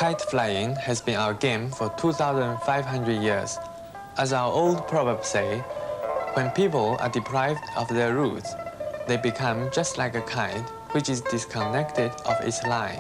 Kite flying has been our game for 2,500 years. As our old proverbs say, when people are deprived of their roots, they become just like a kite which is disconnected of its line.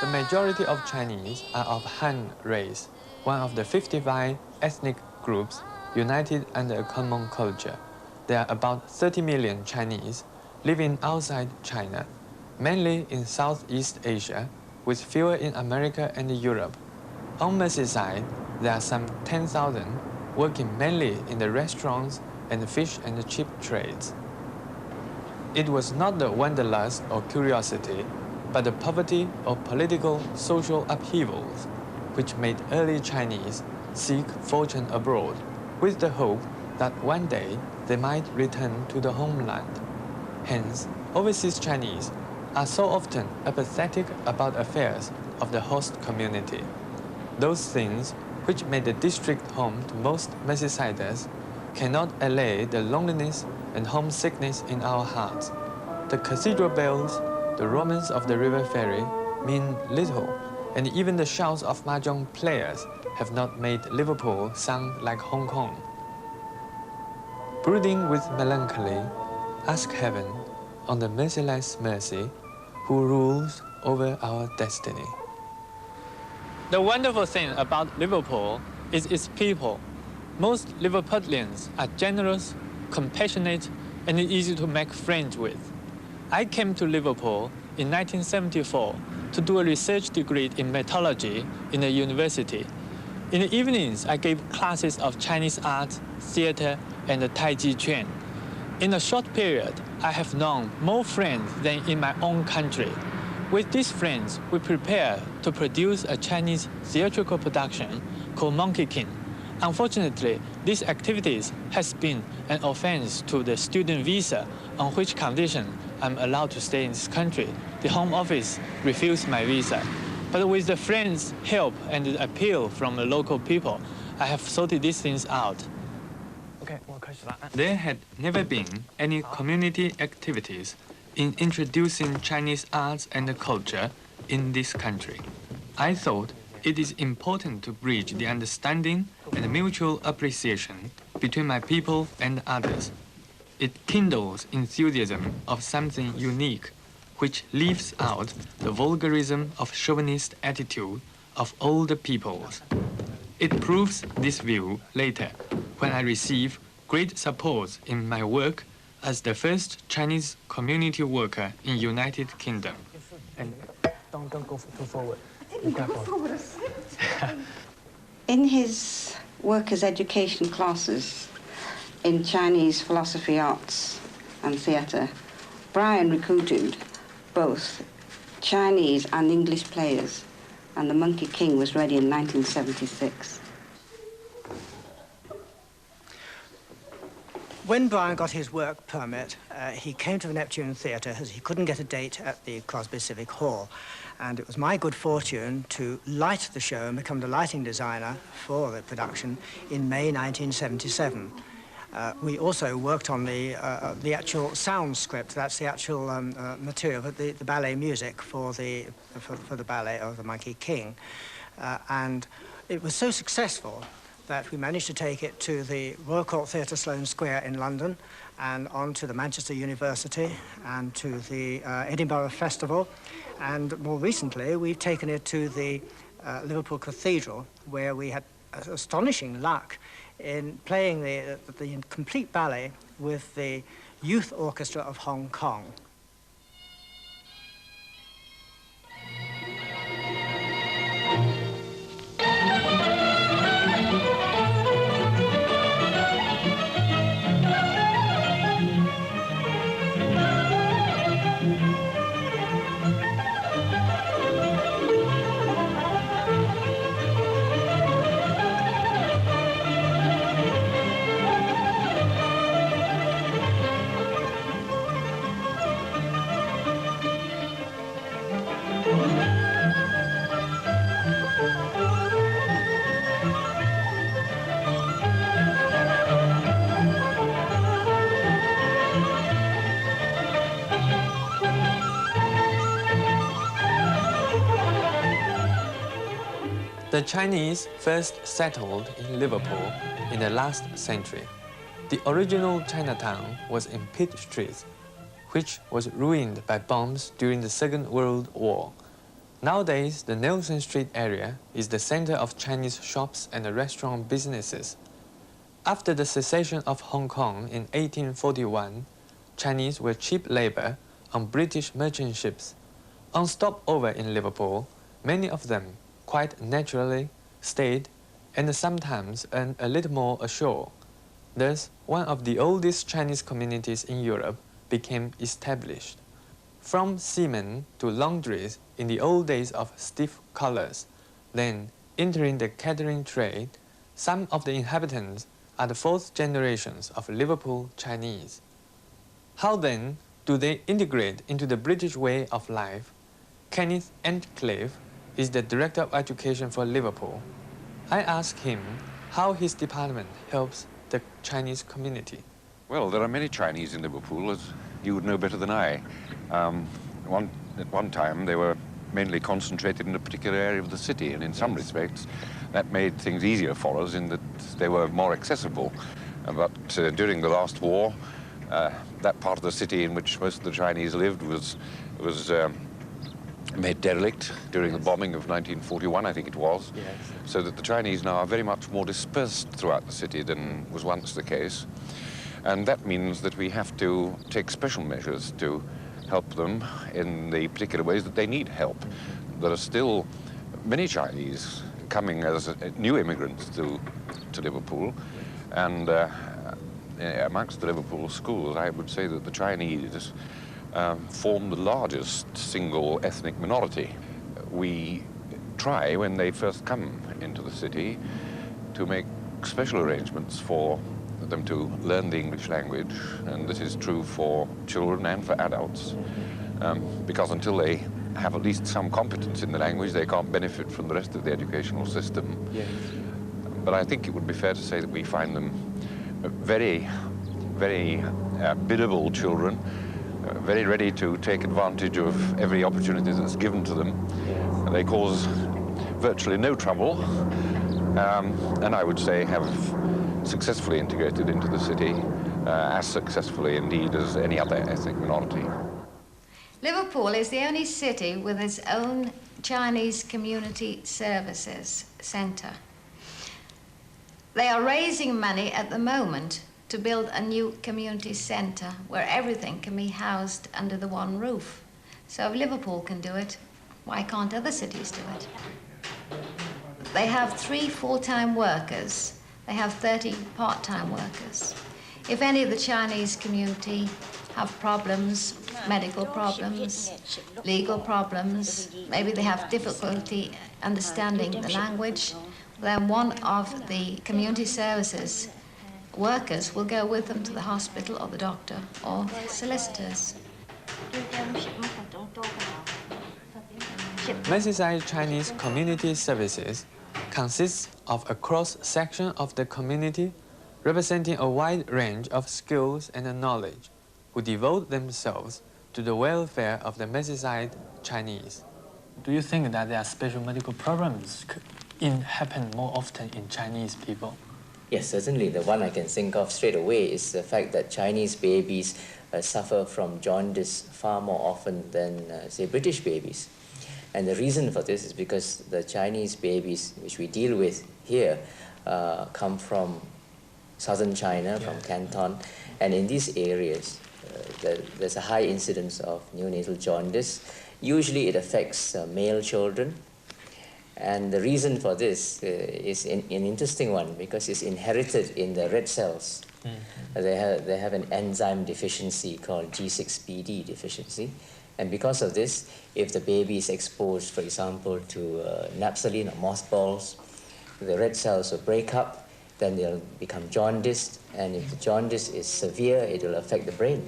The majority of Chinese are of Han race, one of the 55 ethnic groups united under a common culture. There are about 30 million Chinese living outside China, mainly in Southeast Asia, with fewer in America and Europe. On Mesery side, there are some 10,000 working mainly in the restaurants and fish and chip trades. It was not the wanderlust or curiosity, but the poverty or political social upheavals which made early Chinese seek fortune abroad with the hope that one day they might return to the homeland. Hence, overseas Chinese are so often apathetic about affairs of the host community. Those things which made the district home to most Mesery-siders cannot allay the loneliness and homesickness in our hearts. The cathedral bells, the romance of the river ferry mean little, and even the shouts of mahjong players have not made Liverpool sound like Hong Kong. Brooding with melancholy, ask heaven, on the merciless mercy, who rules over our destiny. The wonderful thing about Liverpool is its people. Most Liverpudlians are generous, compassionate, and easy to make friends with. I came to Liverpool in 1974 to do a research degree in metallurgy in a university. In the evenings, I gave classes of Chinese art, theater, and the Tai Chi Chuan. In a short period, I have known more friends than in my own country. With these friends, we prepare to produce a Chinese theatrical production called Monkey King. Unfortunately, these activities has been an offense to the student visa, on which condition I'm allowed to stay in this country. The Home Office refused my visa. But with the friends' help and the appeal from the local people, I have sorted these things out. There had never been any community activities in introducing Chinese arts and culture in this country. I thought it is important to bridge the understanding and mutual appreciation between my people and others. It kindles enthusiasm of something unique, which leaves out the vulgarism of chauvinist attitude of older peoples. It proves this view later, when I receive great support in my work as the first Chinese community worker in United Kingdom. And don't go too forward. In his workers' education classes in Chinese philosophy, arts, and theatre, Brian recruited both Chinese and English players, and the Monkey King was ready in 1976. When Brian got his work permit, he came to the Neptune Theatre as he couldn't get a date at the Crosby Civic Hall. And it was my good fortune to light the show and become the lighting designer for the production in May 1977. We also worked on the actual sound script. That's the actual material, the ballet music for the ballet of the Monkey King. And it was so successful that we managed to take it to the Royal Court Theatre Sloane Square in London and on to the Manchester University and to the Edinburgh Festival. And more recently, we've taken it to the Liverpool Cathedral, where we had astonishing luck in playing the complete ballet with the Youth Orchestra of Hong Kong. The Chinese first settled in Liverpool in the last century. The original Chinatown was in Pitt Street, which was ruined by bombs during the Second World War. Nowadays, the Nelson Street area is the center of Chinese shops and restaurant businesses. After the secession of Hong Kong in 1841, Chinese were cheap labor on British merchant ships. On stopover in Liverpool, many of them quite naturally stayed and sometimes earned a little more ashore. Thus, one of the oldest Chinese communities in Europe became established. From seamen to laundries in the old days of stiff collars, then entering the catering trade, some of the inhabitants are the fourth generations of Liverpool Chinese. How then do they integrate into the British way of life? Kenneth Antcliffe is the Director of Education for Liverpool. I asked him how his department helps the Chinese community. Well, there are many Chinese in Liverpool, as you would know better than I. At one time, they were mainly concentrated in a particular area of the city, and in some respects, that made things easier for us in that they were more accessible. But during the last war, that part of the city in which most of the Chinese lived was made derelict during the bombing of 1941, I think it was, yes. So that the Chinese now are very much more dispersed throughout the city than was once the case. And that means that we have to take special measures to help them in the particular ways that they need help. There are still many Chinese coming as new immigrants to Liverpool, and amongst the Liverpool schools, I would say that the Chinese form the largest single ethnic minority. We try, when they first come into the city, to make special arrangements for them to learn the English language, and this is true for children and for adults, because until they have at least some competence in the language, they can't benefit from the rest of the educational system. Yes. But I think it would be fair to say that we find them very, very biddable children, very ready to take advantage of every opportunity that's given to them. Yes. They cause virtually no trouble, and I would say have successfully integrated into the city, as successfully indeed as any other ethnic minority. Liverpool is the only city with its own Chinese Community Services Centre. They are raising money at the moment to build a new community centre where everything can be housed under the one roof. So if Liverpool can do it, why can't other cities do it? They have 3 full-time workers. They have 30 part-time workers. If any of the Chinese community have problems, medical problems, legal problems, maybe they have difficulty understanding the language, then one of the community services workers will go with them to the hospital or the doctor or solicitors. Mesery Chinese Community Services consists of a cross-section of the community representing a wide range of skills and knowledge who devote themselves to the welfare of the Mesery Chinese. Do you think that there are special medical problems happen more often in Chinese people? Yes, certainly. The one I can think of straight away is the fact that Chinese babies suffer from jaundice far more often than, say, British babies. And the reason for this is because the Chinese babies which we deal with here come from southern China, from Canton, and in these areas there's a high incidence of neonatal jaundice. Usually it affects male children, and the reason for this is an interesting one because it's inherited in the red cells. They have an enzyme deficiency called G6PD deficiency. And because of this, if the baby is exposed, for example, to naphthalene or mothballs, the red cells will break up, then they'll become jaundiced, and if the jaundice is severe, it will affect the brain.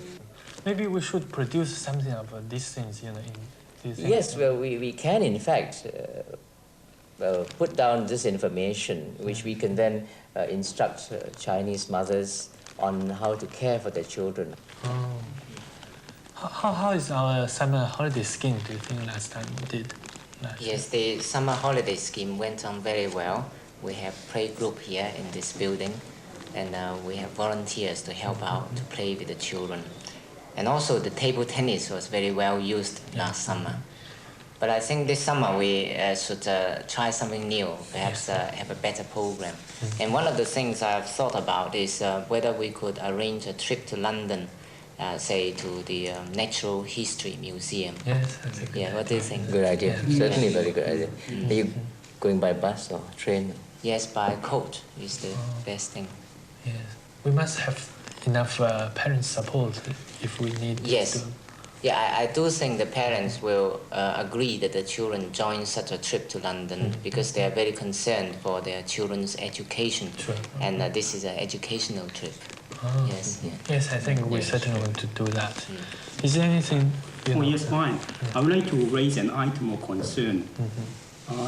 Maybe we should produce something of these things, in these Yes, well, we can, in fact, put down this information, which we can then instruct Chinese mothers on how to care for their children. Oh. How is our summer holiday scheme, do you think, last time we did? Yes, the summer holiday scheme went on very well. We have play group here in this building, and we have volunteers to help out to play with the children. And also the table tennis was very well used last summer. But I think this summer we should try something new, perhaps have a better program. And one of the things I've thought about is whether we could arrange a trip to London, say to the Natural History Museum. Yes, that's a good idea. What do you think? Good idea, certainly very good idea. Are you going by bus or train? Yes, by coach is the best thing. Yes, we must have enough parent support if we need Yes. to. Yeah, I do think the parents will agree that the children join such a trip to London because they are very concerned for their children's education. Sure. And this is an educational trip. Oh. Yes. Yeah. Yes, I think we certainly want to do that. Is there anything? Oh, yes, fine. I would like to raise an item of concern.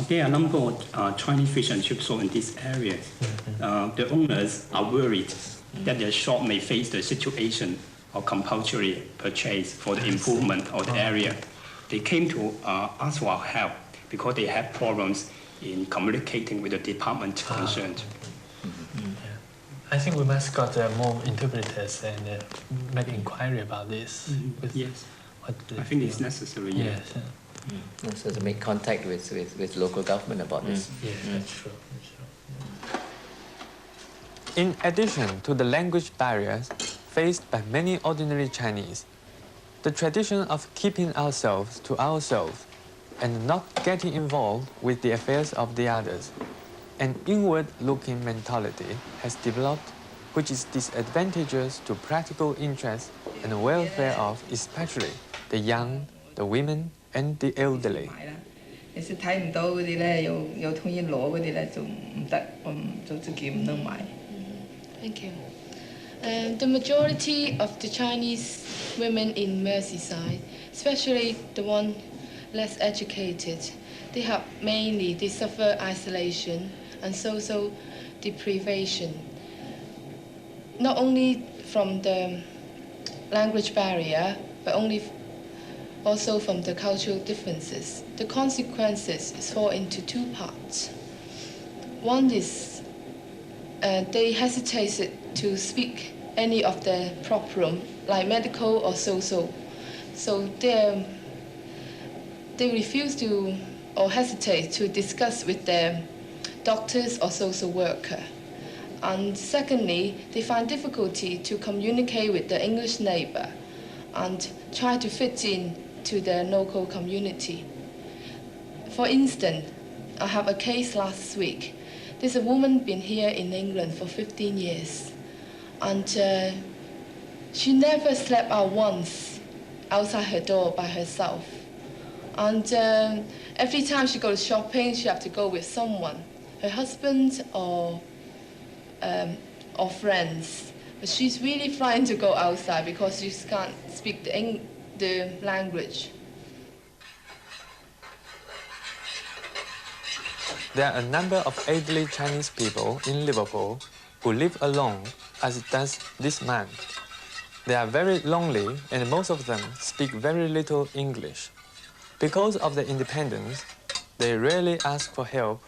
There are a number of Chinese fish and chip stores in this area. The owners are worried that their shop may face the situation of compulsory purchase for the improvement of the area. They came to ask for our help because they have problems in communicating with the department concerned. I think we must got more interpreters and make inquiry about this. Yes, I think it's necessary. Yes. Also to make contact with local government about this. Yes, that's true. In addition to the language barriers faced by many ordinary Chinese, the tradition of keeping ourselves to ourselves and not getting involved with the affairs of the others, an inward-looking mentality has developed which is disadvantageous to practical interests and the welfare of especially the young, the women, and the elderly. 你是睇唔到嗰啲咧，有通醫攞嗰啲咧就唔得，就自己唔能買。Thank you. The majority of the Chinese women in Merseyside, especially the one less educated, they suffer isolation and social deprivation. Not only from the language barrier, but also from the cultural differences. The consequences fall into two parts. One is they hesitated to speak any of their problem, like medical or social. So they refuse to or hesitate to discuss with their doctors or social worker. And secondly, they find difficulty to communicate with the English neighbor and try to fit in to their local community. For instance, I have a case last week. There's a woman been here in England for 15 years, and she never slept out once outside her door by herself. And every time she goes shopping, she has to go with someone, her husband or friends. But she's really frightened to go outside because she can't speak the language. There are a number of elderly Chinese people in Liverpool who live alone, as does this man. They are very lonely, and most of them speak very little English. Because of their independence, they rarely ask for help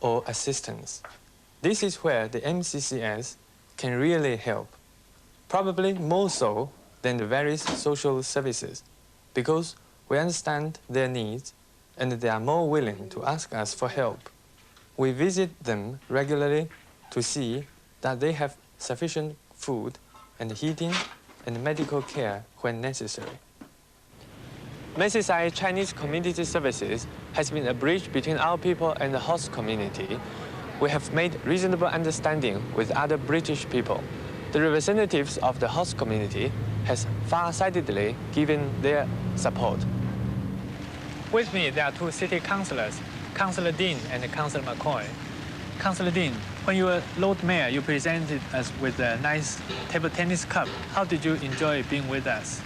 or assistance. This is where the MCCS can really help, probably more so than the various social services, because we understand their needs and they are more willing to ask us for help. We visit them regularly to see that they have sufficient food and heating and medical care when necessary. Mesery Chinese Community Services has been a bridge between our people and the host community. We have made reasonable understanding with other British people. The representatives of the host community has far-sightedly given their support. With me, there are two city councillors, Councillor Dean and Councillor McCoy. Councillor Dean, when you were Lord Mayor, you presented us with a nice table tennis cup. How did you enjoy being with us?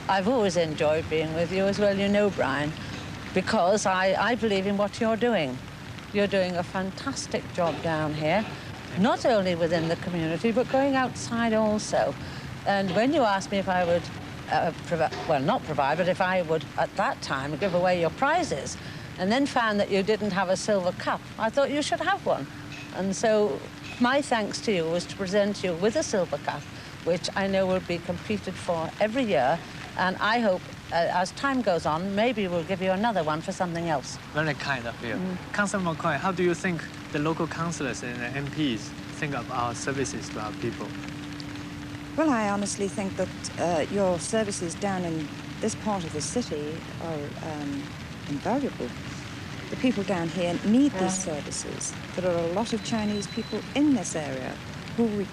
I've always enjoyed being with you as well, you know, Brian, because I believe in what you're doing. You're doing a fantastic job down here, not only within the community, but going outside also. And when you asked me if I would not provide, but if I would, at that time, give away your prizes, and then found that you didn't have a silver cup, I thought you should have one. And so my thanks to you was to present you with a silver cup, which I know will be competed for every year. And I hope, as time goes on, maybe we'll give you another one for something else. Very kind of you. Councillor McCoy, how do you think the local councillors and the MPs think of our services to our people? Well, I honestly think that your services down in this part of the city are invaluable. The people down here need these services. There are a lot of Chinese people in this area who we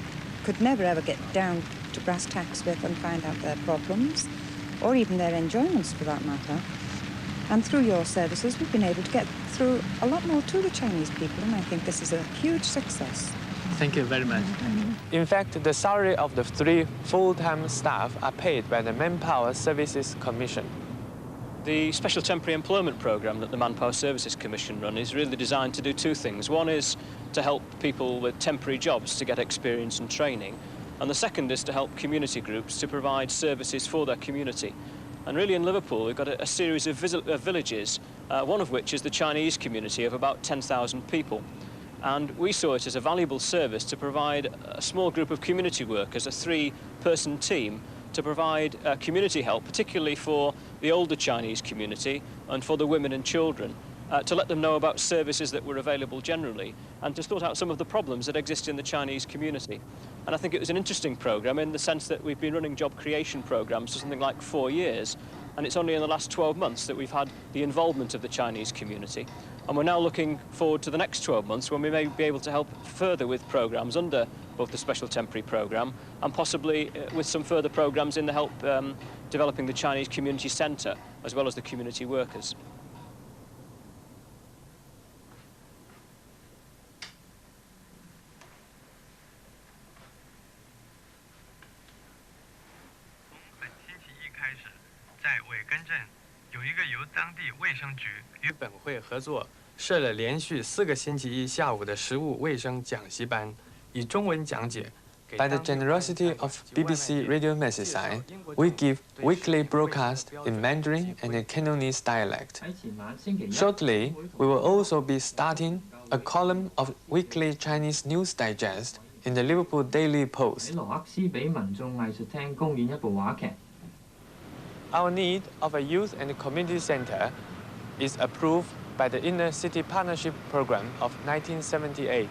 could never ever get down to brass tacks with and find out their problems, or even their enjoyments for that matter. And through your services, we've been able to get through a lot more to the Chinese people, and I think this is a huge success. Thank you very much. In fact, the salary of the 3 full-time staff are paid by the Manpower Services Commission. The Special Temporary Employment Programme that the Manpower Services Commission run is really designed to do two things. One is to help people with temporary jobs to get experience and training, and the second is to help community groups to provide services for their community. And really in Liverpool we've got a series of villages, one of which is the Chinese community of about 10,000 people. And we saw it as a valuable service to provide a small group of community workers, a 3-person team, to provide community help, particularly for the older Chinese community and for the women and children, to let them know about services that were available generally and to sort out some of the problems that exist in the Chinese community. And I think it was an interesting programme in the sense that we've been running job creation programmes for something like 4 years, and it's only in the last 12 months that we've had the involvement of the Chinese community. And we're now looking forward to the next 12 months when we may be able to help further with programmes under both the Special Temporary Programme and possibly with some further programmes in the help developing the Chinese Community Centre as well as the community workers. By the generosity of BBC Radio Mesery, we give weekly broadcasts in Mandarin and Cantonese dialect. Shortly, we will also be starting a column of weekly Chinese news digest in the Liverpool Daily Post. Our need of a youth and community centre is approved by the Inner City Partnership Programme of 1978.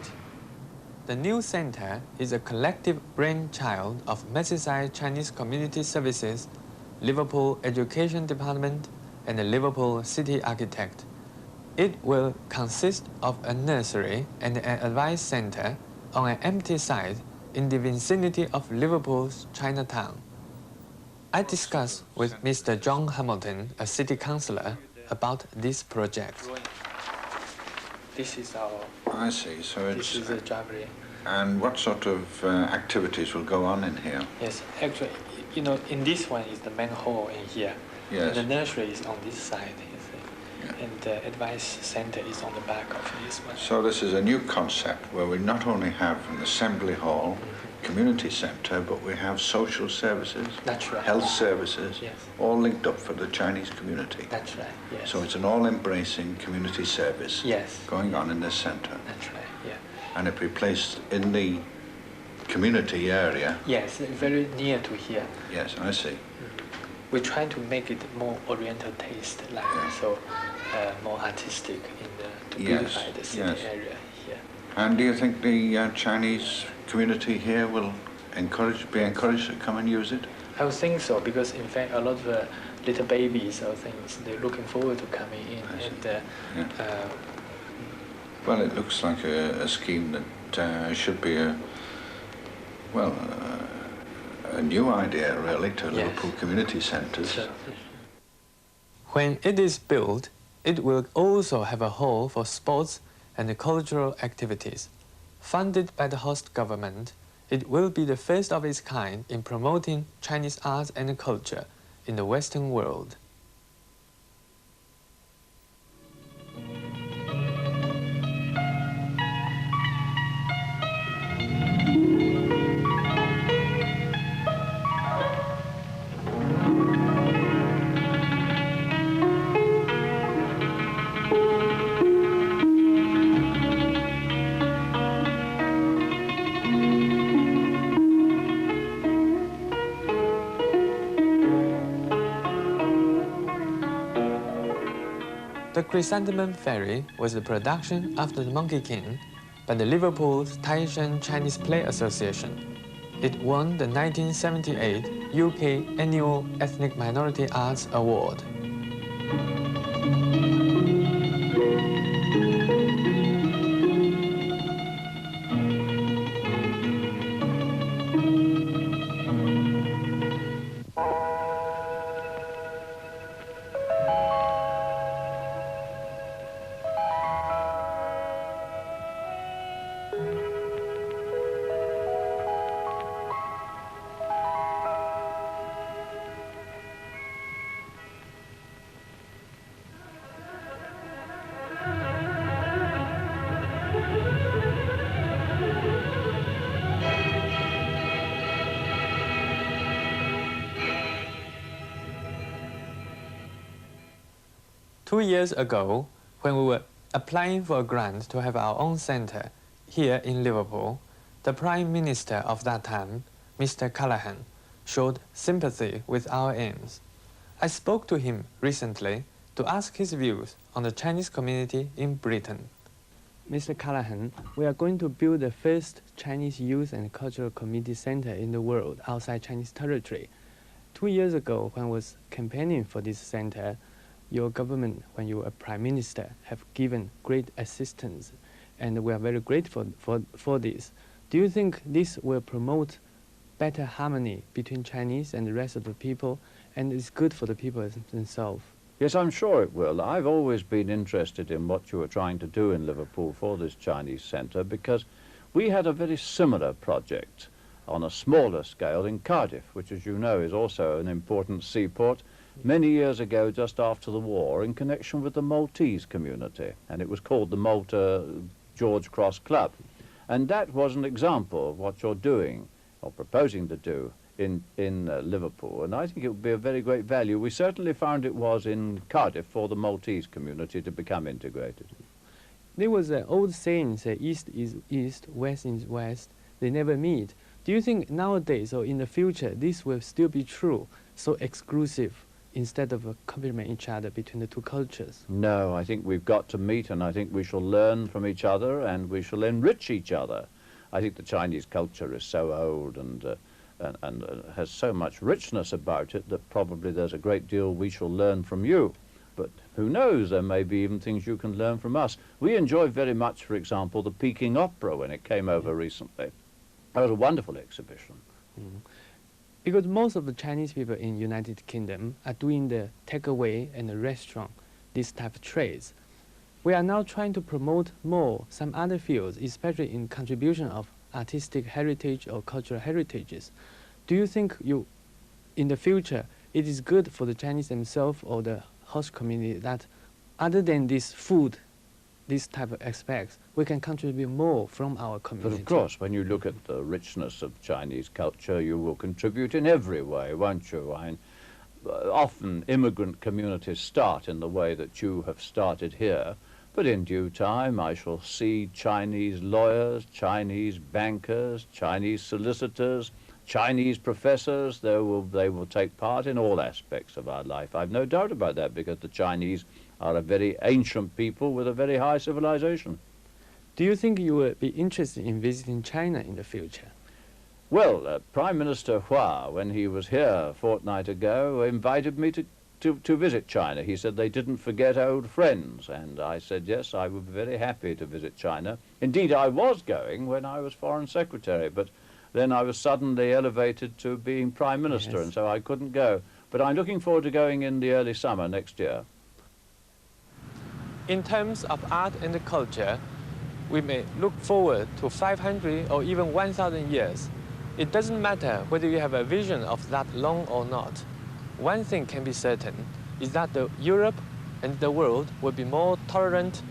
The new centre is a collective brainchild of Mesery Chinese Community Services, Liverpool Education Department, and the Liverpool City Architect. It will consist of a nursery and an advice centre on an empty site in the vicinity of Liverpool's Chinatown. I discussed with Mr. John Hamilton, a city councillor, about this project. This is our... I see, so it's... This is the driveway. And what sort of activities will go on in here? Yes, actually, you know, in this one is the main hall in here. Yes. And the nursery is on this side, you see. and the advice center is on the back of this one. So this is a new concept where we not only have an assembly hall, community center, but we have social services, That's right. health services, Yes. all linked up for the Chinese community. That's right, yes. So it's an all-embracing community service Yes. going on in this center. That's right, yeah. And it will be placed in the community area. Yes, very near to here. Yes, I see. We're trying to make it more Oriental taste, like so more artistic to beautify the city area here. And do you think the Chinese community here will be encouraged to come and use it? I would think so, because in fact a lot of little babies or things, they're looking forward to coming in. And, well, it looks like a scheme that should be a new idea really to Liverpool community centres. Sure. When it is built, it will also have a hall for sports and cultural activities. Funded by the host government, it will be the first of its kind in promoting Chinese arts and culture in the Western world. The Chrysanthemum Ferry was a production after the Monkey King by the Liverpool's Taishan Chinese Play Association. It won the 1978 UK Annual Ethnic Minority Arts Award. Two years ago, when we were applying for a grant to have our own center here in Liverpool, the Prime Minister of that time, Mr. Callaghan, showed sympathy with our aims. I spoke to him recently to ask his views on the Chinese community in Britain. Mr. Callaghan, we are going to build the first Chinese youth and cultural community center in the world outside Chinese territory. 2 years ago, when I was campaigning for this center, your government, when you were Prime Minister, have given great assistance, and we are very grateful for this. Do you think this will promote better harmony between Chinese and the rest of the people, and is good for the people themselves? Yes, I'm sure it will. I've always been interested in what you were trying to do in Liverpool for this Chinese centre, because we had a very similar project on a smaller scale in Cardiff, which, as you know, is also an important seaport, many years ago, just after the war, in connection with the Maltese community, and it was called the Malta George Cross Club. And that was an example of what you're doing, or proposing to do, in Liverpool, and I think it would be of very great value. We certainly found it was in Cardiff for the Maltese community to become integrated. There was an old saying, say, East is East, West is West, they never meet. Do you think nowadays or in the future this will still be true, so exclusive, instead of complement each other between the two cultures? No, I think we've got to meet, and I think we shall learn from each other, and we shall enrich each other. I think the Chinese culture is so old and has so much richness about it that probably there's a great deal we shall learn from you. But who knows, there may be even things you can learn from us. We enjoyed very much, for example, the Peking Opera when it came over recently. That was a wonderful exhibition. Mm. Because most of the Chinese people in United Kingdom are doing the takeaway and the restaurant, this type of trades. We are now trying to promote more some other fields, especially in contribution of artistic heritage or cultural heritages. Do you think in the future it is good for the Chinese themselves or the host community that other than this food, this type of aspects, we can contribute more from our community. But of course, when you look at the richness of Chinese culture, you will contribute in every way, won't you? Often immigrant communities start in the way that you have started here, but in due time I shall see Chinese lawyers, Chinese bankers, Chinese solicitors, Chinese professors. They will take part in all aspects of our life. I've no doubt about that, because the Chinese are a very ancient people with a very high civilization. Do you think you will be interested in visiting China in the future? Well, Prime Minister Hua, when he was here a fortnight ago, invited me to visit China. He said they didn't forget old friends, and I said yes, I would be very happy to visit China. Indeed, I was going when I was Foreign Secretary, but then I was suddenly elevated to being Prime Minister, Yes. and so I couldn't go. But I'm looking forward to going in the early summer next year. In terms of art and culture, we may look forward to 500 or even 1,000 years. It doesn't matter whether you have a vision of that long or not. One thing can be certain, is that Europe and the world will be more tolerant,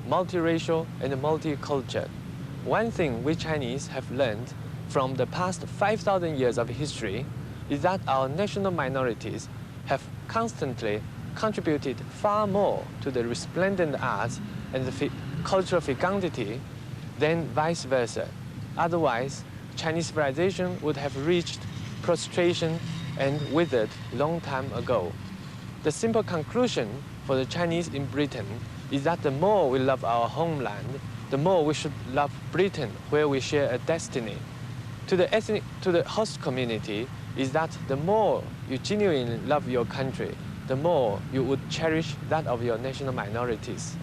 multiracial, and multicultural. One thing we Chinese have learned from the past 5,000 years of history is that our national minorities have constantly contributed far more to the resplendent arts and the cultural fecundity than vice versa. Otherwise, Chinese civilization would have reached prostration and withered long time ago. The simple conclusion for the Chinese in Britain is that the more we love our homeland, the more we should love Britain, where we share a destiny. To the host community is that the more you genuinely love your country, the more you would cherish that of your national minorities.